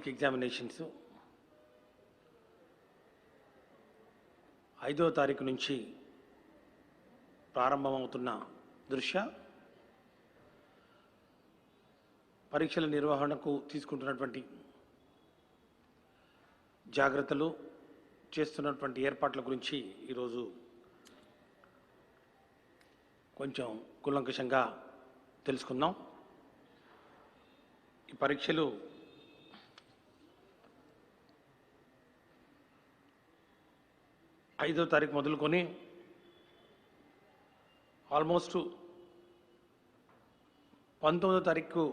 Public examinations 5వ తారీఖు నుంచి ప్రారంభమవుతున్న దృష్ట్యా పరీక్షల నిర్వహణకు తీసుకుంటున్నటువంటి జాగ్రత్తలు, చేస్తున్నటువంటి ఏర్పాట్ల గురించి ఈరోజు కొంచెం కూలంకషంగా తెలుసుకుందాం. ఈ పరీక్షలు ఐదో తారీఖు మొదలుకొని ఆల్మోస్ట్ 19వ తారీఖు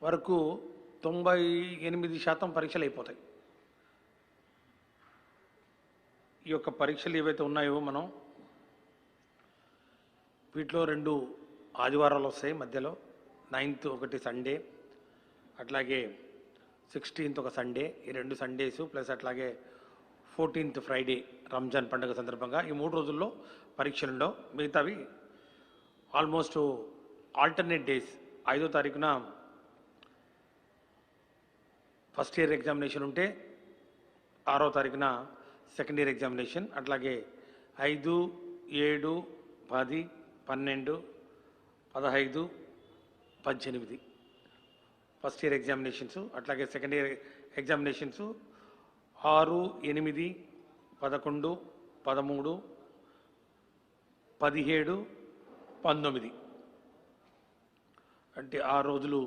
వరకు 98% పరీక్షలు అయిపోతాయి. ఈ యొక్క పరీక్షలు ఏవైతే ఉన్నాయో మనం వీటిలో 2 ఆదివారాలు వస్తాయి, మధ్యలో 9th ఒకటి సండే, అట్లాగే 16th ఒక సండే, ఈ 2 సండేస్ ప్లస్ అట్లాగే 14th ఫ్రైడే రంజాన్ పండుగ సందర్భంగా ఈ 3 రోజుల్లో పరీక్షలు ఉండవు. మిగతావి ఆల్మోస్ట్ ఆల్టర్నేట్ డేస్. 5వ తారీఖున ఫస్ట్ ఇయర్ ఎగ్జామినేషన్ ఉంటే 6వ తారీఖున సెకండ్ ఇయర్ ఎగ్జామినేషన్, అట్లాగే 5, 7, 10, 12, 15, 18 ఫస్ట్ ఇయర్ ఎగ్జామినేషన్స్, అట్లాగే సెకండ్ ఇయర్ ఎగ్జామినేషన్స్ 6, 8, 11, 13, 17, 19 అంటే 6 రోజులు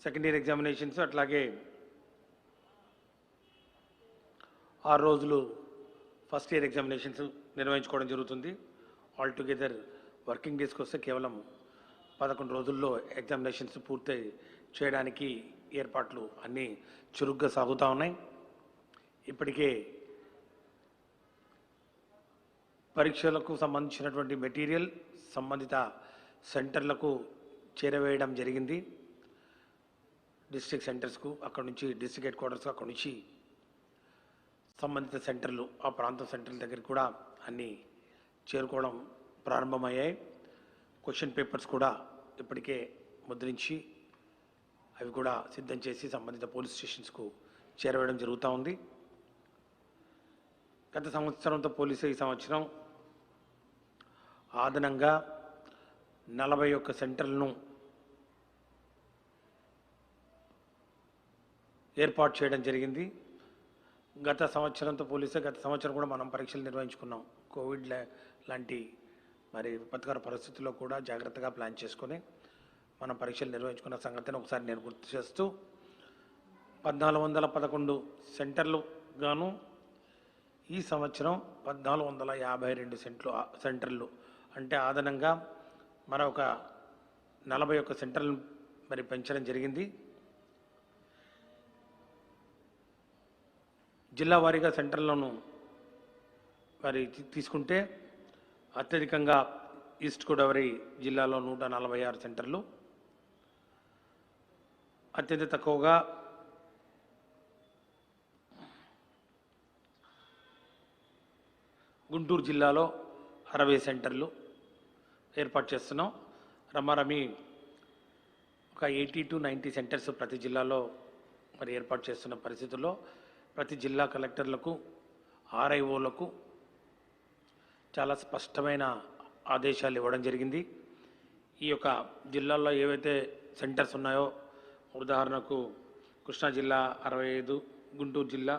సెకండ్ ఇయర్ ఎగ్జామినేషన్స్, అట్లాగే 6 రోజులు ఫస్ట్ ఇయర్ ఎగ్జామినేషన్స్ నిర్వహించుకోవడం జరుగుతుంది. ఆల్ టుగెదర్ వర్కింగ్ డేస్కి వస్తే కేవలం 11 రోజుల్లో ఎగ్జామినేషన్స్ పూర్తి చేయడానికి ఏర్పాట్లు అన్నీ చురుగ్గా సాగుతూ ఉన్నాయి. ఇప్పటికే పరీక్షలకు సంబంధించినటువంటి మెటీరియల్ సంబంధిత సెంటర్లకు చేరవేయడం జరిగింది. డిస్ట్రిక్ట్ సెంటర్స్కు, అక్కడ నుంచి డిస్ట్రిక్ట్ హెడ్ క్వార్టర్స్కు, అక్కడ నుంచి సంబంధిత సెంటర్లు, ఆ ప్రాంతం సెంటర్ల దగ్గరికి కూడా అన్నీ చేరుకోవడం ప్రారంభమయ్యాయి. క్వశ్చన్ పేపర్స్ కూడా ఇప్పటికే ముద్రించి అవి కూడా సిద్ధం చేసి సంబంధిత పోలీస్ స్టేషన్స్కు చేరవేయడం జరుగుతూ ఉంది. గత సంవత్సరంతో పోలీసు ఈ సంవత్సరం అదనంగా 41 సెంటర్లను ఏర్పాటు చేయడం జరిగింది. గత సంవత్సరంతో పోలిస్తే గత సంవత్సరం కూడా మనం పరీక్షలు నిర్వహించుకున్నాం. కోవిడ్ లాంటి మరి విపత్కర పరిస్థితుల్లో కూడా జాగ్రత్తగా ప్లాన్ చేసుకొని మనం పరీక్షలు నిర్వహించుకున్న సంగతిని ఒకసారి నేను గుర్తు చేస్తూ 1411 సెంటర్లు గాను ఈ సంవత్సరం 1452 సెంటర్లు అంటే అదనంగా మరొక 41 సెంటర్లు మరి పెంచడం జరిగింది. జిల్లా వారీగా సెంటర్లను మరి తీసుకుంటే అత్యధికంగా ఈస్ట్ గోదావరి జిల్లాలో 146 సెంటర్లు, అత్యంత తక్కువగా గుంటూరు జిల్లాలో 60 సెంటర్లు ఏర్పాటు చేస్తున్నాం. రమారమి ఒక 80 to 90 సెంటర్స్ ప్రతి జిల్లాలో మరి ఏర్పాటు చేస్తున్న పరిస్థితుల్లో ప్రతి జిల్లా కలెక్టర్లకు, ఆర్ఐఓలకు చాలా స్పష్టమైన ఆదేశాలు ఇవ్వడం జరిగింది. ఈ యొక్క జిల్లాల్లో ఏవైతే సెంటర్స్ ఉన్నాయో, ఉదాహరణకు కృష్ణా జిల్లా 65, గుంటూరు జిల్లా,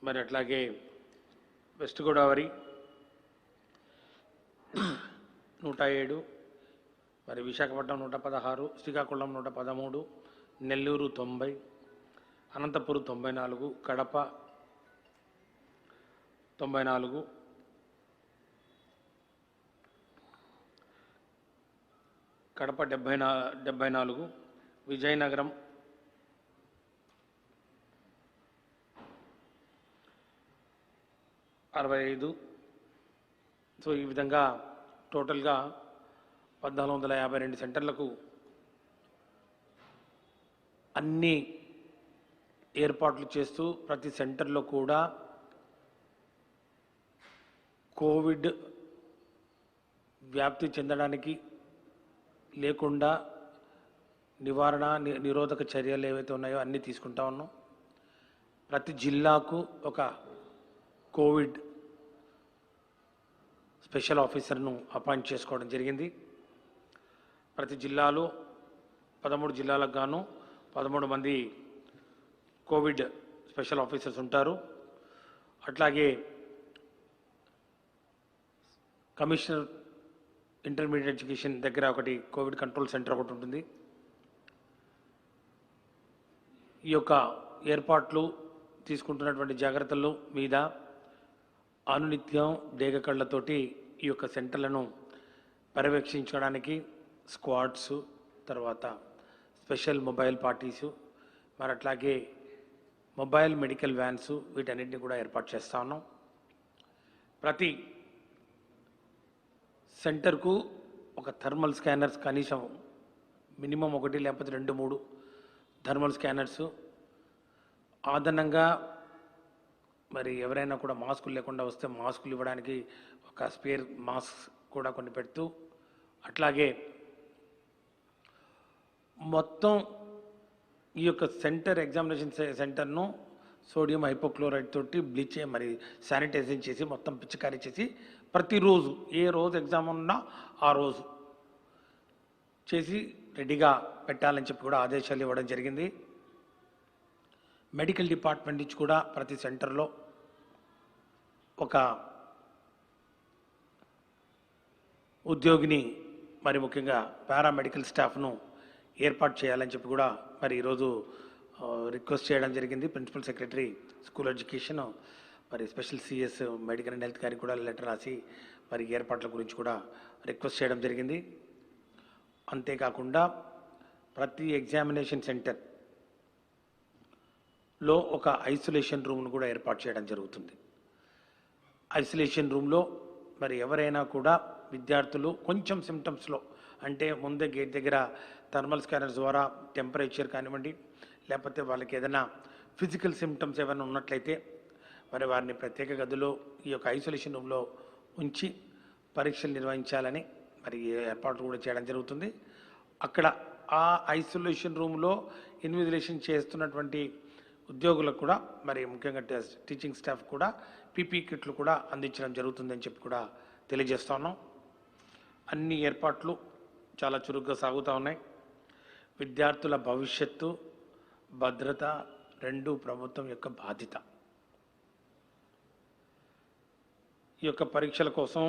మరి అట్లాగే వెస్ట్ గోదావరి 107, మరి విశాఖపట్నం 116, శ్రీకాకుళం 113, నెల్లూరు 90, అనంతపురం 94, కడప 94, కడప 74, విజయనగరం 65. సో ఈ విధంగా టోటల్గా 1452 సెంటర్లకు అన్ని ఏర్పాట్లు చేస్తూ ప్రతి సెంటర్లో కూడా కోవిడ్ వ్యాప్తి చెందడానికి లేకుండా నివారణ నిరోధక చర్యలు ఏవైతే ఉన్నాయో అన్నీ తీసుకుంటా ఉన్నాం. ప్రతి జిల్లాకు ఒక కోవిడ్ స్పెషల్ ఆఫీసర్ను అపాయింట్ చేసుకోవడం జరిగింది. ప్రతి జిల్లాలో 13 జిల్లాలకు గాను 13 మంది కోవిడ్ స్పెషల్ ఆఫీసర్స్ ఉంటారు. అట్లాగే కమిషనర్ ఇంటర్మీడియట్ ఎడ్యుకేషన్ దగ్గర ఒకటి కోవిడ్ కంట్రోల్ సెంటర్ ఒకటి ఉంటుంది. ఈ యొక్క ఏర్పాట్లు తీసుకుంటున్నటువంటి జాగ్రత్తల మీద అనునిత్యం డేగ కళ్ళతోటి ఈ యొక్క సెంటర్లను పర్యవేక్షించడానికి స్క్వాడ్స్, తర్వాత స్పెషల్ మొబైల్ పార్టీసు, మరి అట్లాగే మొబైల్ మెడికల్ వ్యాన్స్ వీటన్నిటిని కూడా ఏర్పాటు చేస్తూ ఉన్నాం. ప్రతి సెంటర్కు ఒక థర్మల్ స్కానర్స్ కనీసం మినిమం 1 లేకపోతే 2-3 థర్మల్ స్కానర్స్ అదనంగా మరి ఎవరైనా కూడా మాస్కులు లేకుండా వస్తే మాస్కులు ఇవ్వడానికి ఒక స్పేర్ మాస్క్ కూడా కొన్ని పెడుతూ, అట్లాగే మొత్తం ఈ యొక్క సెంటర్ ఎగ్జామినేషన్ సెంటర్ను సోడియం హైపోక్లోరైడ్ తోటి బ్లీచ్ మరి శానిటైజింగ్ చేసి మొత్తం పిచికారీ చేసి ప్రతిరోజు ఏ రోజు ఎగ్జామ్ ఉన్నా ఆ రోజు చేసి రెడీగా పెట్టాలని చెప్పి కూడా ఆదేశాలు ఇవ్వడం జరిగింది. మెడికల్ డిపార్ట్మెంట్ నుంచి కూడా ప్రతి సెంటర్లో ఒక ఉద్యోగిని మరి ముఖ్యంగా పారామెడికల్ స్టాఫ్ను ఏర్పాటు చేయాలని చెప్పి కూడా మరి ఈరోజు రిక్వెస్ట్ చేయడం జరిగింది. ప్రిన్సిపల్ సెక్రటరీ స్కూల్ ఎడ్యుకేషన్ మరి special CS medical and health గారికి కూడా లెటర్ రాసి మరి ఏర్పాట్ల గురించి కూడా రిక్వెస్ట్ చేయడం జరిగింది. అంతేకాకుండా ప్రతి ఎగ్జామినేషన్ సెంటర్లో ఒక ఐసోలేషన్ రూమ్ను కూడా ఏర్పాటు చేయడం జరుగుతుంది. ఐసోలేషన్ రూమ్లో మరి ఎవరైనా కూడా విద్యార్థులు కొంచెం సిమ్టమ్స్లో అంటే ముందే గేట్ దగ్గర థర్మల్ స్కానర్స్ ద్వారా టెంపరేచర్ కానివ్వండి, లేకపోతే వాళ్ళకి ఏదైనా ఫిజికల్ సిమ్టమ్స్ ఏమైనా ఉన్నట్లయితే మరి వారిని ప్రత్యేక గదిలో ఈ యొక్క ఐసోలేషన్ రూమ్లో ఉంచి పరీక్షలు నిర్వహించాలని మరి ఏర్పాట్లు కూడా చేయడం జరుగుతుంది. అక్కడ ఆ ఐసోలేషన్ రూమ్లో ఇన్విజిలేషన్ చేస్తున్నటువంటి ఉద్యోగులకు కూడా మరి ముఖ్యంగా టీచింగ్ స్టాఫ్ కూడా పీపీ కిట్లు కూడా అందించడం జరుగుతుందని చెప్పి కూడా తెలియజేస్తా ఉన్నాం. అన్ని ఏర్పాట్లు చాలా చురుగ్గా సాగుతూ ఉన్నాయి. విద్యార్థుల భవిష్యత్తు, భద్రత రెండు ప్రభుత్వం యొక్క బాధ్యత. ఈ యొక్క పరీక్షల కోసం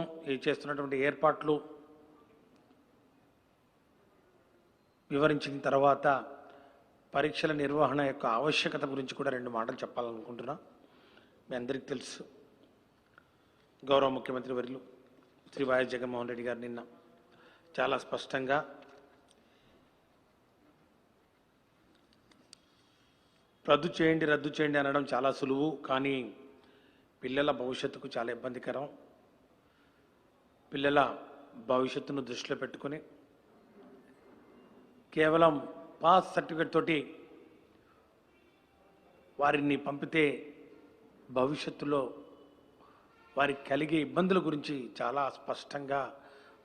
చేస్తున్నటువంటి ఏర్పాట్లు వివరించిన తర్వాత పరీక్షల నిర్వహణ యొక్క ఆవశ్యకత గురించి కూడా 2 మాటలు చెప్పాలనుకుంటున్నా. మీ అందరికీ తెలుసు, గౌరవ ముఖ్యమంత్రి వర్యులు శ్రీ వైఎస్ జగన్మోహన్ రెడ్డి గారు నిన్న చాలా స్పష్టంగా రద్దు చేయండి అనడం చాలా సులువు, కానీ పిల్లల భవిష్యత్తుకు చాలా ఇబ్బందికరం. పిల్లల భవిష్యత్తును దృష్టిలో పెట్టుకొని కేవలం పాస్ సర్టిఫికేట్ తోటి వారిని పంపితే భవిష్యత్తులో వారికి కలిగే ఇబ్బందుల గురించి చాలా స్పష్టంగా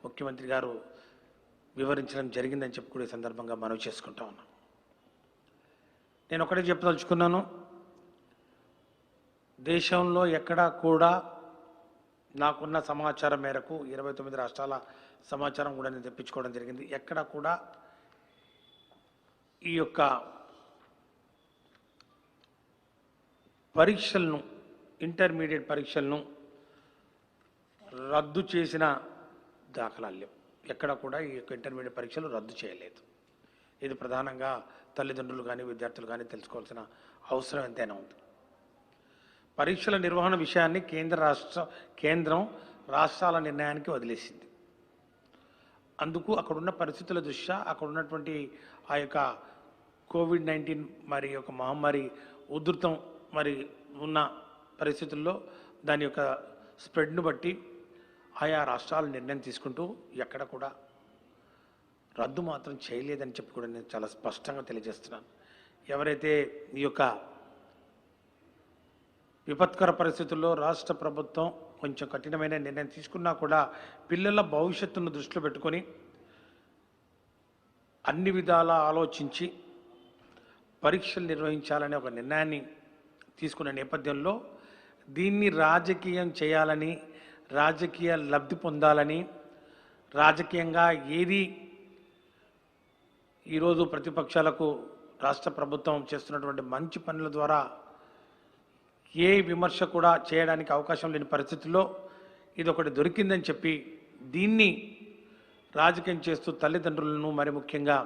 ముఖ్యమంత్రి గారు వివరించడం జరిగిందని చెప్పి కూడా ఈ సందర్భంగా మనవి చేసుకుంటా ఉన్నాం. నేను ఒకటే చెప్పదలుచుకున్నాను, దేశంలో ఎక్కడా కూడా నాకున్న సమాచారం మేరకు 29 రాష్ట్రాల సమాచారం కూడా నేను తెప్పించుకోవడం జరిగింది. ఎక్కడా కూడా ఈ యొక్క పరీక్షలను, ఇంటర్మీడియట్ పరీక్షలను రద్దు చేసిన దాఖలాలు లేవు. ఎక్కడ కూడా ఈ యొక్క ఇంటర్మీడియట్ పరీక్షలు రద్దు చేయలేదు. ఇది ప్రధానంగా తల్లిదండ్రులు కానీ విద్యార్థులు కానీ తెలుసుకోవాల్సిన అవసరం ఎంతైనా ఉంది. పరీక్షల నిర్వహణ విషయాన్ని కేంద్రం రాష్ట్రాల నిర్ణయానికి వదిలేసింది. అందుకు అక్కడున్న పరిస్థితుల దృష్ట్యా అక్కడ ఉన్నటువంటి ఆ యొక్క కోవిడ్-19 మరి యొక్క మహమ్మారి ఉధృతం మరి ఉన్న పరిస్థితుల్లో దాని యొక్క స్ప్రెడ్ను బట్టి ఆయా రాష్ట్రాలు నిర్ణయం తీసుకుంటూ ఎక్కడ కూడా రద్దు మాత్రం చేయలేదని చెప్పి కూడా నేను చాలా స్పష్టంగా తెలియజేస్తున్నాను. ఎవరైతే ఈ యొక్క విపత్కర పరిస్థితుల్లో రాష్ట్ర ప్రభుత్వం కొంచెం కఠినమైన నిర్ణయం తీసుకున్నా కూడా పిల్లల భవిష్యత్తును దృష్టిలో పెట్టుకొని అన్ని విధాలా ఆలోచించి పరీక్షలు నిర్వహించాలనే ఒక నిర్ణయాన్ని తీసుకున్న నేపథ్యంలో దీన్ని రాజకీయం చేయాలని, రాజకీయ లబ్ధి పొందాలని, రాజకీయంగా ఏది ఈరోజు ప్రతిపక్షాలకు రాష్ట్ర ప్రభుత్వం చేస్తున్నటువంటి మంచి పనుల ద్వారా ఏ విమర్శ కూడా చేయడానికి అవకాశం లేని పరిస్థితుల్లో ఇది ఒకటి దొరికిందని చెప్పి దీన్ని రాజకీయం చేస్తూ తల్లిదండ్రులను మరి ముఖ్యంగా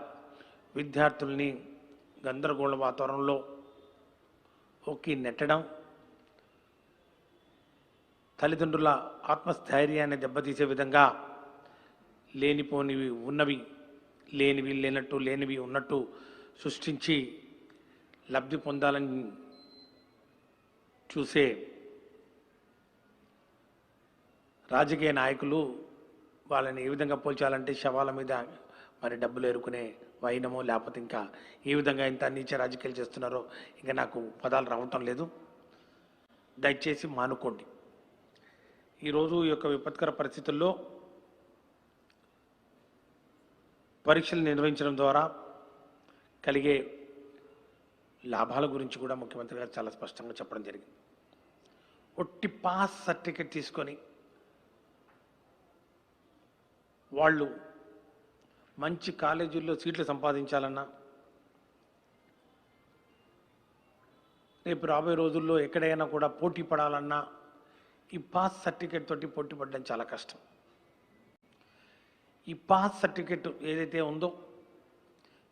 విద్యార్థుల్ని గందరగోళ వాతావరణంలో నెట్టడం, తల్లిదండ్రుల ఆత్మస్థైర్యాన్ని దెబ్బతీసే విధంగా లేనిపోనివి ఉన్నవి, లేనివి లేనట్టు, లేనివి ఉన్నట్టు సృష్టించి లబ్ధి పొందాలని చూసే రాజకీయ నాయకులు వాళ్ళని ఏ విధంగా పోల్చాలంటే శవాల మీద మరి డబ్బులు ఎరుకునే వైనమో, లేకపోతే ఇంకా ఏ విధంగా ఇంత నీచ రాజకీయాలు చేస్తున్నారో ఇంకా నాకు పదాలు రావటం లేదు. దయచేసి మానుకోండి. ఈరోజు ఈ యొక్క విపత్కర పరిస్థితుల్లో పరీక్షలు నిర్వహించడం ద్వారా కలిగే లాభాల గురించి కూడా ముఖ్యమంత్రి గారు చాలా స్పష్టంగా చెప్పడం జరిగింది. ఒట్టి పాస్ సర్టిఫికెట్ తీసుకొని వాళ్ళు మంచి కాలేజీల్లో సీట్లు సంపాదించాలన్నా, రేపు రాబోయే రోజుల్లో ఎక్కడైనా కూడా పోటీ పడాలన్నా ఈ పాస్ సర్టిఫికెట్ తోటి పోటీ పడడం చాలా కష్టం. ఈ పాస్ సర్టిఫికెట్ ఏదైతే ఉందో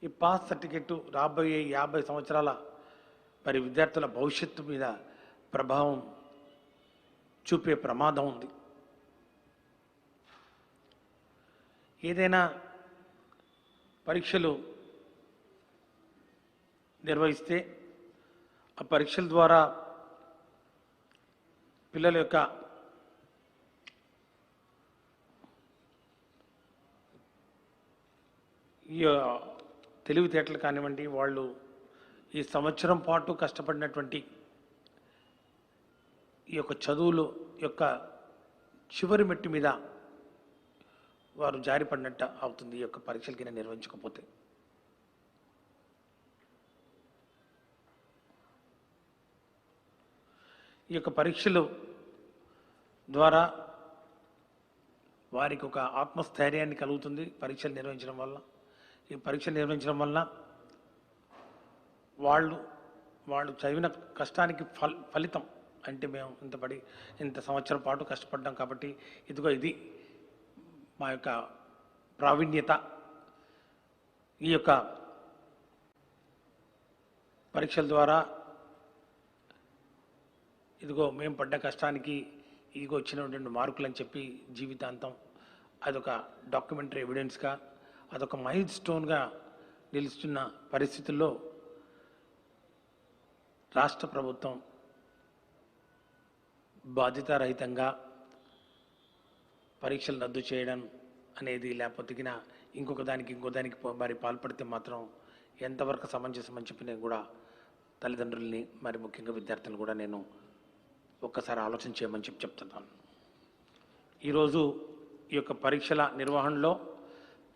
ఈ పాస్ సర్టిఫికెట్ రాబోయే 50 సంవత్సరాల మరి విద్యార్థుల భవిష్యత్తు మీద ప్రభావం చూపే ప్రమాదం ఉంది. ఏదైనా పరీక్షలు నిర్వహిస్తే ఆ పరీక్షల ద్వారా పిల్లల యొక్క ఈ తెలివితేటలు కానివ్వండి, వాళ్ళు ఈ సంవత్సరం పాటు కష్టపడినటువంటి ఈ యొక్క చదువులు యొక్క చివరి మెట్టు మీద వారు జారిపడినట్టు అవుతుంది ఈ యొక్క పరీక్షలకి నిర్వహించకపోతే. ఈ యొక్క పరీక్షలు ద్వారా వారికి ఒక ఆత్మస్థైర్యాన్ని కలుగుతుంది. పరీక్షలు నిర్వహించడం వల్ల, ఈ పరీక్షలు నిర్వహించడం వల్ల వాళ్ళు చదివిన కష్టానికి ఫలితం అంటే మేము ఇంత సంవత్సరం పాటు కష్టపడ్డాం కాబట్టి ఇదిగో ఇది మా యొక్క ప్రావీణ్యత, ఈ యొక్క పరీక్షల ద్వారా ఇదిగో మేము పడ్డ కష్టానికి ఇదిగో వచ్చినటువంటి మార్కులు అని చెప్పి జీవితాంతం అదొక డాక్యుమెంటరీ ఎవిడెన్స్గా, అదొక మైల్ స్టోన్గా నిలుస్తున్న పరిస్థితుల్లో రాష్ట్ర ప్రభుత్వం బాధ్యతారహితంగా పరీక్షలు రద్దు చేయడం అనేది, లేకపోతే ఇంకో దానికి మరి పాల్పడితే మాత్రం ఎంతవరకు సమంజసమని చెప్పి నేను కూడా తల్లిదండ్రుల్ని మరి ముఖ్యంగా విద్యార్థులను కూడా నేను ఒక్కసారి ఆలోచన చేయమని చెప్తున్నాను. ఈరోజు ఈ యొక్క పరీక్షల నిర్వహణలో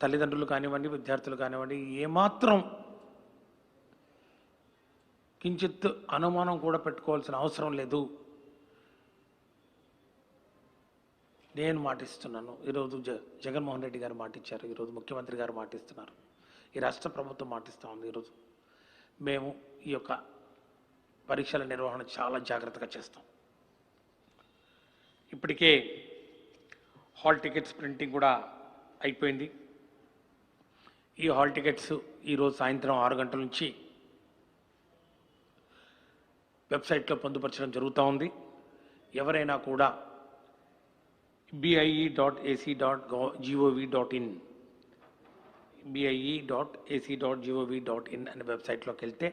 తల్లిదండ్రులు కానివ్వండి, విద్యార్థులు కానివ్వండి, ఏమాత్రం కించిత్ అనుమానం కూడా పెట్టుకోవాల్సిన అవసరం లేదు. నేను మాటిస్తున్నాను. ఈరోజు జగన్మోహన్ రెడ్డి గారు మాటిచ్చారు, ఈరోజు ముఖ్యమంత్రి గారు మాటిస్తున్నారు, ఈ రాష్ట్ర ప్రభుత్వం మాటిస్తూ ఉంది. ఈరోజు మేము ఈ యొక్క పరీక్షల నిర్వహణ చాలా జాగ్రత్తగా చేస్తాం. ఇప్పటికే హాల్ టికెట్స్ ప్రింటింగ్ కూడా అయిపోయింది. ఈ హాల్ టికెట్స్ ఈరోజు సాయంత్రం 6 గంటల నుంచి వెబ్సైట్లో పొందుపరచడం జరుగుతూ ఉంది. ఎవరైనా కూడా bie.ac.gov.in bie.ac.gov.in అనే వెబ్సైట్లోకి వెళ్తే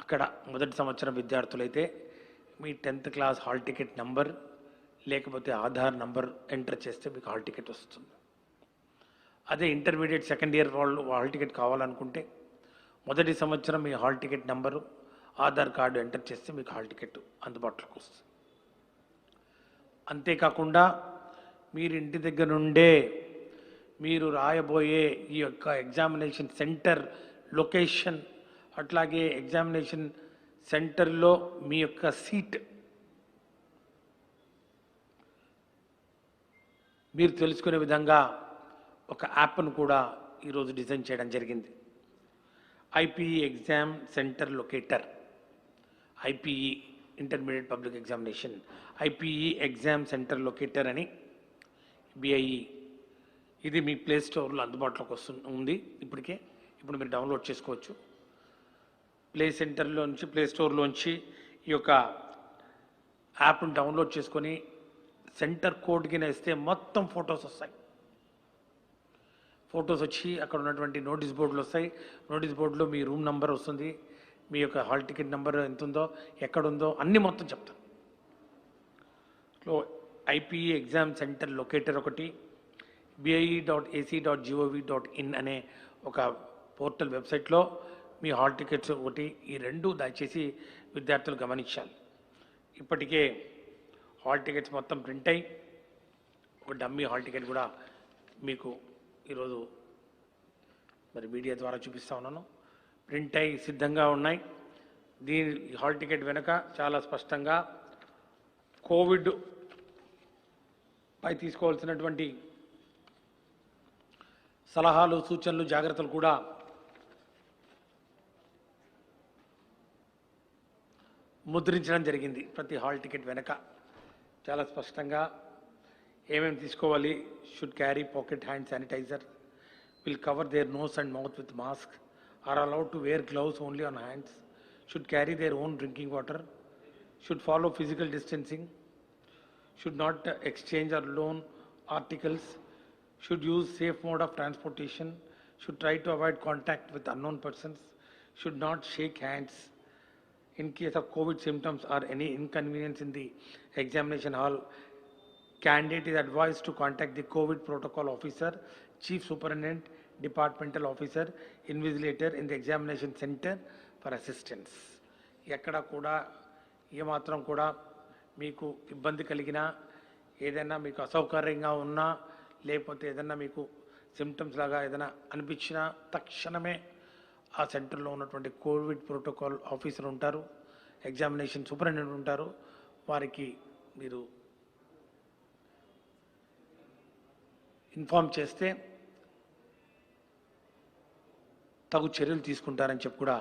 అక్కడ మొదటి సంవత్సరం విద్యార్థులైతే మీ 10th class hall ticket number లేకపోతే ఆధార్ నంబర్ ఎంటర్ చేస్తే మీకు హాల్ టికెట్ వస్తుంది. అదే ఇంటర్మీడియట్ సెకండ్ ఇయర్ వాళ్ళు హాల్ టికెట్ కావాలనుకుంటే మొదటి సంవత్సరం మీ hall ticket number, Aadhaar card enter చేస్తే మీకు హాల్ టికెట్ అందుబాటులోకి వస్తుంది. అంతేకాకుండా మీరు ఇంటి దగ్గర నుండే మీరు రాయబోయే ఈ యొక్క ఎగ్జామినేషన్ సెంటర్ లొకేషన్, అట్లాగే ఎగ్జామినేషన్ సెంటర్లో మీ యొక్క సీట్ మీరు తెలుసుకునే విధంగా ఒక యాప్ను కూడా ఈరోజు డిజైన్ చేయడం జరిగింది. IPE exam centre locator, IPE intermediate public examination, IPE exam centre locator అని బిఐఈ, ఇది మీ ప్లే స్టోర్లో అందుబాటులోకి ఉంది ఇప్పటికే. ఇప్పుడు మీరు డౌన్లోడ్ చేసుకోవచ్చు. ప్లే స్టోర్లోంచి ఈ యొక్క యాప్ను డౌన్లోడ్ చేసుకొని సెంటర్ కోడ్ కింద ఇస్తే మొత్తం ఫొటోస్ వస్తాయి. ఫొటోస్ వచ్చి అక్కడ ఉన్నటువంటి నోటీస్ బోర్డులు వస్తాయి. నోటీస్ బోర్డులో మీ రూమ్ నెంబర్ వస్తుంది, మీ యొక్క హాల్ టికెట్ నెంబర్ ఎంత ఉందో, ఎక్కడుందో అన్నీ మొత్తం చెప్తాం. ఐపీఈ ఎగ్జామ్ సెంటర్ లొకేటర్ ఒకటి, bie.ac.gov.in అనే ఒక పోర్టల్ వెబ్సైట్లో మీ హాల్ టికెట్స్ ఒకటి, ఈ రెండు దయచేసి విద్యార్థులు గమనించాలి. ఇప్పటికే హాల్ టికెట్స్ మొత్తం ప్రింట్ అయ్యి ఒక డమ్మీ హాల్ టికెట్ కూడా మీకు ఈరోజు మరి మీడియా ద్వారా చూపిస్తూ ఉన్నాను. ప్రింట్ అయ్యి సిద్ధంగా ఉన్నాయి. దీని హాల్ టికెట్ వెనుక చాలా స్పష్టంగా కోవిడ్ పై తీసుకోవాల్సినటువంటి సలహాలు, సూచనలు, జాగ్రత్తలు కూడా ముద్రించడం జరిగింది. ప్రతి హాల్ టికెట్ వెనక చాలా స్పష్టంగా ఏమేమి తీసుకోవాలి. Should carry pocket hand sanitiser, will cover their nose and mouth with mask, are allowed to wear gloves only on hands, should carry their own drinking water, should follow physical distancing, should not exchange or loan articles, should use safe mode of transportation, should try to avoid contact with unknown persons, should not shake hands. In case of COVID symptoms or any inconvenience in the examination hall, candidate is advised to contact the COVID protocol officer, chief superintendent, departmental officer, invigilator in the examination center for assistance. ఎక్కడ కూడా ఏమాత్రం కూడా మీకు ఇబ్బంది కలిగినా, ఏదైనా మీకు అసౌకర్యంగా ఉన్నా, లేకపోతే ఏదైనా మీకు సిమ్టమ్స్ లాగా ఏదైనా అనిపించినా తక్షణమే ఆ సెంటర్లో ఉన్నటువంటి కోవిడ్ ప్రోటోకాల్ ఆఫీసర్ ఉంటారు, ఎగ్జామినేషన్ సూపరింటెండెంట్ ఉంటారు. వారికి మీరు ఇన్ఫామ్ చేస్తే తగు చర్యలు తీసుకుంటారని చెప్పి కూడా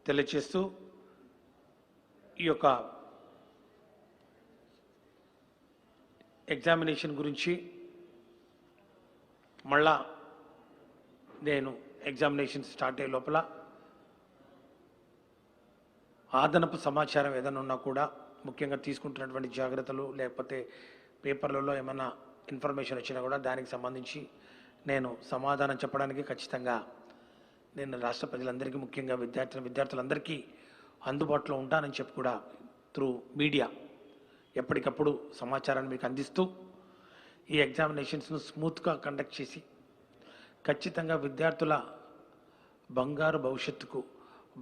తెలియజేస్తూ ఈ యొక్క ఎగ్జామినేషన్ గురించి మళ్ళా నేను ఎగ్జామినేషన్ స్టార్ట్ అయ్యే లోపల అదనపు సమాచారం ఏదైనా ఉన్నా కూడా, ముఖ్యంగా తీసుకుంటున్నటువంటి జాగ్రత్తలు, లేకపోతే పేపర్లలో ఏమైనా ఇన్ఫర్మేషన్ వచ్చినా కూడా దానికి సంబంధించి నేను సమాధానం చెప్పడానికి ఖచ్చితంగా నేను రాష్ట్ర ప్రజలందరికీ, ముఖ్యంగా విద్యార్థులందరికీ అందుబాటులో ఉంటానని చెప్పి కూడా త్రూ మీడియా ఎప్పటికప్పుడు సమాచారాన్ని మీకు అందిస్తూ ఈ ఎగ్జామినేషన్స్ను స్మూత్గా కండక్ట్ చేసి ఖచ్చితంగా విద్యార్థుల బంగారు భవిష్యత్తుకు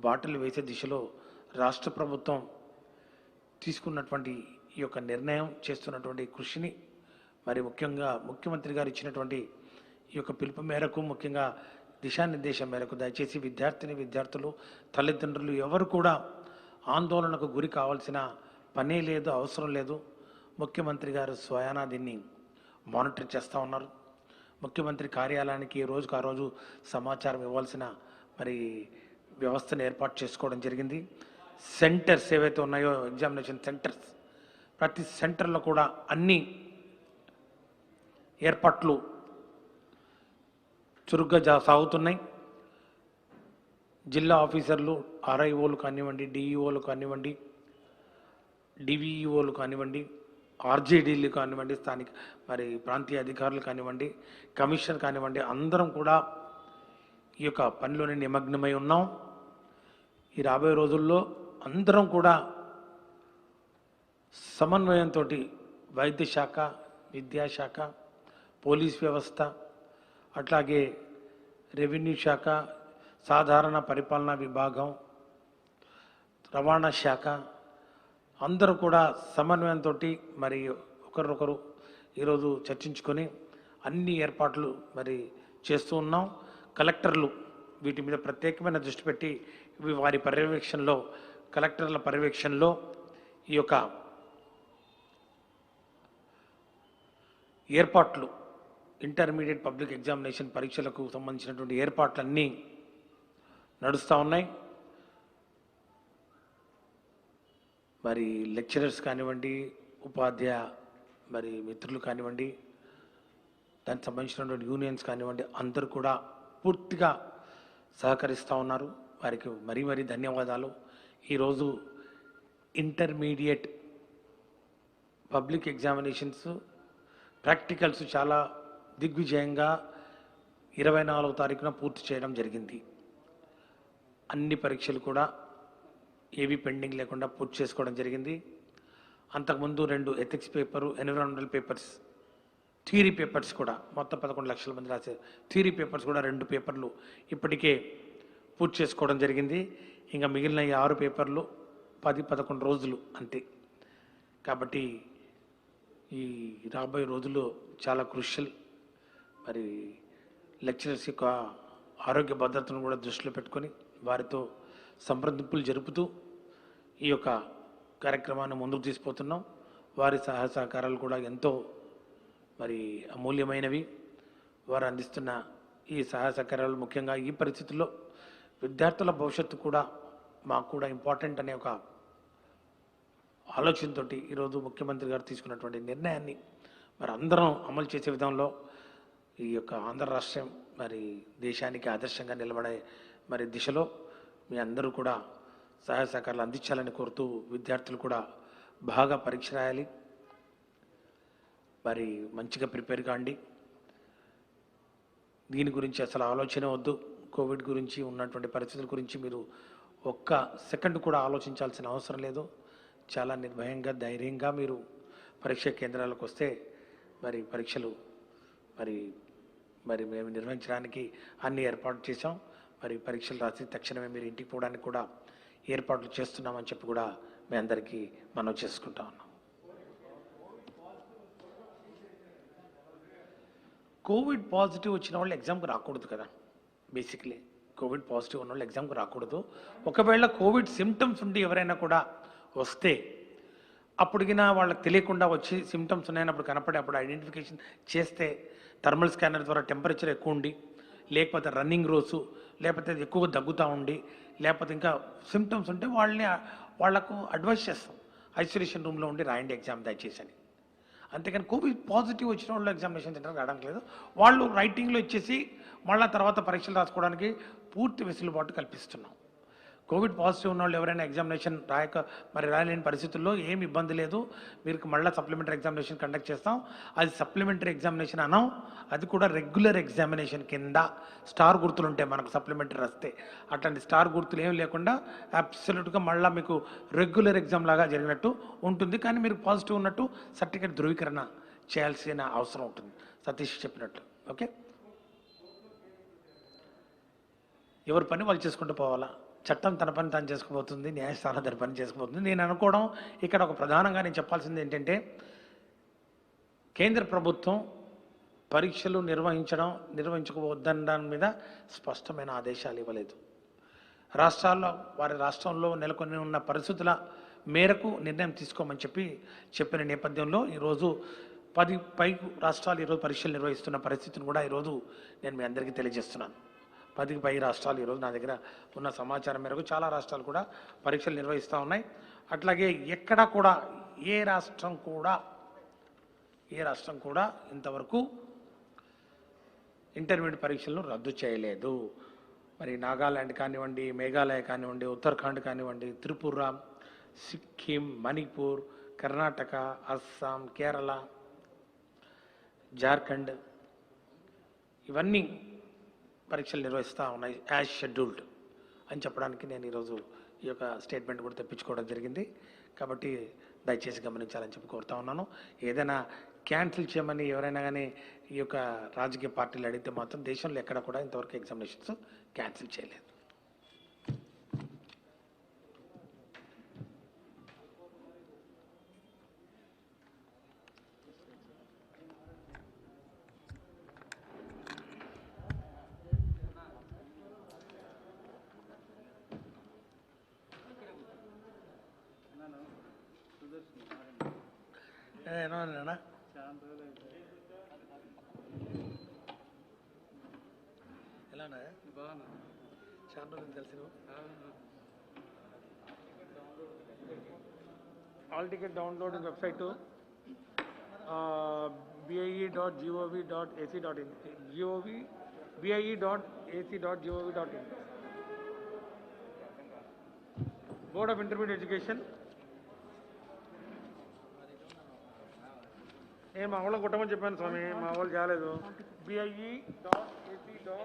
బాటలు వేసే దిశలో రాష్ట్ర ప్రభుత్వం తీసుకున్నటువంటి ఈ యొక్క నిర్ణయం, చేస్తున్నటువంటి కృషిని, మరి ముఖ్యంగా ముఖ్యమంత్రి గారు ఇచ్చినటువంటి ఈ యొక్క పిలుపు మేరకు, ముఖ్యంగా దిశానిర్దేశం మేరకు దయచేసి విద్యార్థులు, తల్లిదండ్రులు ఎవరు కూడా ఆందోళనకు గురి కావాల్సిన పనే లేదు, అవసరం లేదు. ముఖ్యమంత్రి గారు స్వయానా దీన్ని మానిటర్ చేస్తూ ఉన్నారు. ముఖ్యమంత్రి కార్యాలయానికి రోజుకు ఆ రోజు సమాచారం ఇవ్వాల్సిన మరి వ్యవస్థను ఏర్పాటు చేసుకోవడం జరిగింది. సెంటర్స్ ఏవైతే ఉన్నాయో, ఎగ్జామినేషన్ సెంటర్స్, ప్రతి సెంటర్లో కూడా అన్ని ఏర్పాట్లు చురుగ్గా సాగుతున్నాయి. జిల్లా ఆఫీసర్లు, ఆర్ఐఓలు కానివ్వండి, డిఈఓలు కానివ్వండి, డివిఈఓలు కానివ్వండి, ఆర్జేడీలు కానివ్వండి, స్థానిక మరి ప్రాంతీయ అధికారులు కానివ్వండి, కమిషనర్ కానివ్వండి, అందరం కూడా ఈ యొక్క పనిలోనే నిమగ్నమై ఉన్నాం. ఈ రాబోయే రోజుల్లో అందరం కూడా సమన్వయంతో వైద్య శాఖ, విద్యాశాఖ, పోలీస్ వ్యవస్థ, అట్లాగే రెవెన్యూ శాఖ, సాధారణ పరిపాలనా విభాగం, రవాణా శాఖ, అందరూ కూడా సమన్వయంతో మరి ఒకరొకరు ఈరోజు చర్చించుకొని అన్ని ఏర్పాట్లు మరి చేస్తూ ఉన్నాం. కలెక్టర్లు వీటి మీద ప్రత్యేకమైన దృష్టి పెట్టి వారి పర్యవేక్షణలో, కలెక్టర్ల పర్యవేక్షణలో ఈ యొక్క ఏర్పాట్లు, ఇంటర్మీడియట్ పబ్లిక్ ఎగ్జామినేషన్ పరీక్షలకు సంబంధించినటువంటి ఏర్పాట్లన్నీ నడుస్తూ ఉన్నాయి. మరి లెక్చరర్స్ కానివ్వండి, ఉపాధ్యాయ మరి మిత్రులు కానివ్వండి, దానికి సంబంధించినటువంటి యూనియన్స్ కానివ్వండి, అందరూ కూడా పూర్తిగా సహకరిస్తూ ఉన్నారు. వారికి మరీ మరీ ధన్యవాదాలు. ఈరోజు ఇంటర్మీడియట్ పబ్లిక్ ఎగ్జామినేషన్స్ ప్రాక్టికల్స్ చాలా దిగ్విజయంగా 24వ తారీఖున పూర్తి చేయడం జరిగింది. అన్ని పరీక్షలు కూడా ఏవి పెండింగ్ లేకుండా పూర్తి చేసుకోవడం జరిగింది. అంతకుముందు 2 ethics paper, environmental papers, theory papers కూడా మొత్తం 11 లక్షల మంది రాసే థియరీ పేపర్స్ కూడా 2 పేపర్లు ఇప్పటికే పూర్తి చేసుకోవడం జరిగింది. ఇంకా మిగిలిన ఈ 6 పేపర్లు 10-11 రోజులు అంతే. కాబట్టి ఈ రాబోయే రోజుల్లో చాలా క్రూషియల్. మరి లెక్చరర్స్ యొక్క ఆరోగ్య భద్రతను కూడా దృష్టిలో పెట్టుకొని వారితో సంప్రదింపులు జరుపుతూ ఈ యొక్క కార్యక్రమాన్ని ముందుకు తీసుకుపోతున్నాం. వారి సహాయ సహకారాలు కూడా ఎంతో మరి అమూల్యమైనవి. వారు అందిస్తున్న ఈ సహాయ సహకారాలు ముఖ్యంగా ఈ పరిస్థితుల్లో విద్యార్థుల భవిష్యత్తు కూడా మాకు కూడా ఇంపార్టెంట్ అనే ఒక ఆలోచనతో ఈరోజు ముఖ్యమంత్రి గారు తీసుకున్నటువంటి నిర్ణయాన్ని మరి అందరం అమలు చేసే విధంలో ఈ యొక్క ఆంధ్ర రాష్ట్రం మరి దేశానికి ఆదర్శంగా నిలబడే మరి దిశలో మీ అందరూ కూడా సహాయ సహకారాలు అందించాలని కోరుతూ, విద్యార్థులు కూడా బాగా పరీక్ష రాయాలి, మరి మంచిగా ప్రిపేర్ కాండి. దీని గురించి అసలు ఆలోచన వద్దు. కోవిడ్ గురించి ఉన్నటువంటి పరిస్థితుల గురించి మీరు ఒక్క సెకండ్ కూడా ఆలోచించాల్సిన అవసరం లేదు. చాలా నిర్భయంగా, ధైర్యంగా మీరు పరీక్షా కేంద్రాలకు వస్తే మరి పరీక్షలు మరి మరి మేము నిర్వహించడానికి అన్ని ఏర్పాట్లు చేశాం. మరి పరీక్షలు రాసి తక్షణమే మీరు ఇంటికి పోవడానికి కూడా ఏర్పాట్లు చేస్తున్నామని చెప్పి కూడా మీ అందరికీ మనవి చేసుకుంటా ఉన్నాం. కోవిడ్ పాజిటివ్ వచ్చిన వాళ్ళు ఎగ్జామ్కి రాకూడదు కదా. బేసిక్లీ కోవిడ్ పాజిటివ్ ఉన్న వాళ్ళు ఎగ్జామ్కి రాకూడదు. ఒకవేళ కోవిడ్ సిమ్టమ్స్ ఉండి ఎవరైనా కూడా వస్తే అప్పటికినా వాళ్ళకి తెలియకుండా వచ్చి సిమ్టమ్స్ ఉన్నాయన్నప్పుడు కనపడే అప్పుడు ఐడెంటిఫికేషన్ చేస్తే థర్మల్ స్కానర్ ద్వారా టెంపరేచర్ ఎక్కువ ఉండి, లేకపోతే రన్నింగ్ రోజు, లేకపోతే ఎక్కువగా దగ్గుతూ ఉండి, లేకపోతే ఇంకా సిమ్టమ్స్ ఉంటే వాళ్లకు అడ్వైస్ చేస్తాం, ఐసోలేషన్ రూమ్లో ఉండి రాయండి ఎగ్జామ్ దయచేసి అని. అంతేకాని కోవిడ్ పాజిటివ్ వచ్చిన వాళ్ళు ఎగ్జామినేషన్ సెంటర్కి రావడం లేదు. వాళ్ళు రైటింగ్లో ఇచ్చేసి మళ్ళీ తర్వాత పరీక్షలు రాసుకోవడానికి పూర్తి వెసులుబాటు కల్పిస్తున్నాం. కోవిడ్ పాజిటివ్ ఉన్న వాళ్ళు ఎవరైనా ఎగ్జామినేషన్ రాయలేని పరిస్థితుల్లో ఏమి ఇబ్బంది లేదు. మీరు మళ్ళీ సప్లిమెంటరీ ఎగ్జామినేషన్ కండక్ట్ చేస్తాం. అది సప్లిమెంటరీ ఎగ్జామినేషన్ అనం, అది కూడా రెగ్యులర్ ఎగ్జామినేషన్ కింద స్టార్ గుర్తులు ఉంటాయి మనకు సప్లిమెంటరీ వస్తే. అట్లాంటి స్టార్ గుర్తులు ఏమి లేకుండా అబ్సల్యూట్గా మళ్ళీ మీకు రెగ్యులర్ ఎగ్జామ్ లాగా జరిగినట్టు ఉంటుంది. కానీ మీరు పాజిటివ్ ఉన్నట్టు సర్టిఫికేట్ ధృవీకరణ చేయాల్సిన అవసరం ఉంటుంది, సతీష్ చెప్పినట్టు. ఓకే, ఎవరి పని వాళ్ళు చేసుకుంటూ పోవాలా. చట్టం తన పని తాను చేసుకుపోతుంది, న్యాయస్థానం తన పని చేసుకుపోతుంది. నేను అనుకోవడం ఇక్కడ ఒక ప్రధానంగా నేను చెప్పాల్సింది ఏంటంటే, కేంద్ర ప్రభుత్వం పరీక్షలు నిర్వహించకపోవద్దన్న దాని మీద స్పష్టమైన ఆదేశాలు ఇవ్వలేదు. వారి రాష్ట్రంలో నెలకొని ఉన్న పరిస్థితుల మేరకు నిర్ణయం తీసుకోమని చెప్పిన నేపథ్యంలో ఈరోజు 10 పైకి రాష్ట్రాలు ఈరోజు పరీక్షలు నిర్వహిస్తున్న పరిస్థితిని కూడా ఈరోజు నేను మీ అందరికీ తెలియజేస్తున్నాను. 10కి పై రాష్ట్రాలు ఈరోజు నా దగ్గర ఉన్న సమాచారం మేరకు చాలా రాష్ట్రాలు కూడా పరీక్షలు నిర్వహిస్తూ ఉన్నాయి. అట్లాగే ఎక్కడ కూడా ఏ రాష్ట్రం కూడా ఇంతవరకు ఇంటర్మీడియట్ పరీక్షలను రద్దు చేయలేదు. మరి నాగాలాండ్ కానివ్వండి, మేఘాలయ కానివ్వండి, ఉత్తరాఖండ్ కానివ్వండి, త్రిపుర, సిక్కిం, మణిపూర్, కర్ణాటక, అస్సాం, కేరళ, జార్ఖండ్ ఇవన్నీ పరీక్షలు నిర్వహిస్తూ ఉన్నాయి యాజ్ షెడ్యూల్డ్ అని చెప్పడానికి నేను ఈరోజు ఈ యొక్క స్టేట్మెంట్ కూడా తెప్పించుకోవడం జరిగింది. కాబట్టి దయచేసి గమనించాలని చెప్పి కోరుతా ఉన్నాను. ఏదైనా క్యాన్సిల్ చేయమని ఎవరైనా కానీ ఈ యొక్క రాజకీయ పార్టీలు అడిగితే మాత్రం దేశంలో ఎక్కడ కూడా ఇంతవరకు ఎగ్జామినేషన్స్ క్యాన్సిల్ చేయలేదు. ఏనా ఎలానా బాగున్నా చాలా రోజులు తెలిసి all ticket downloading website bie.gov.ac.in bie.ac.gov.in board of intermediate education మా వాళ్ళని కొట్టమని చెప్పాను స్వామి, మా వాళ్ళు కాలేదు. bie.ac.gov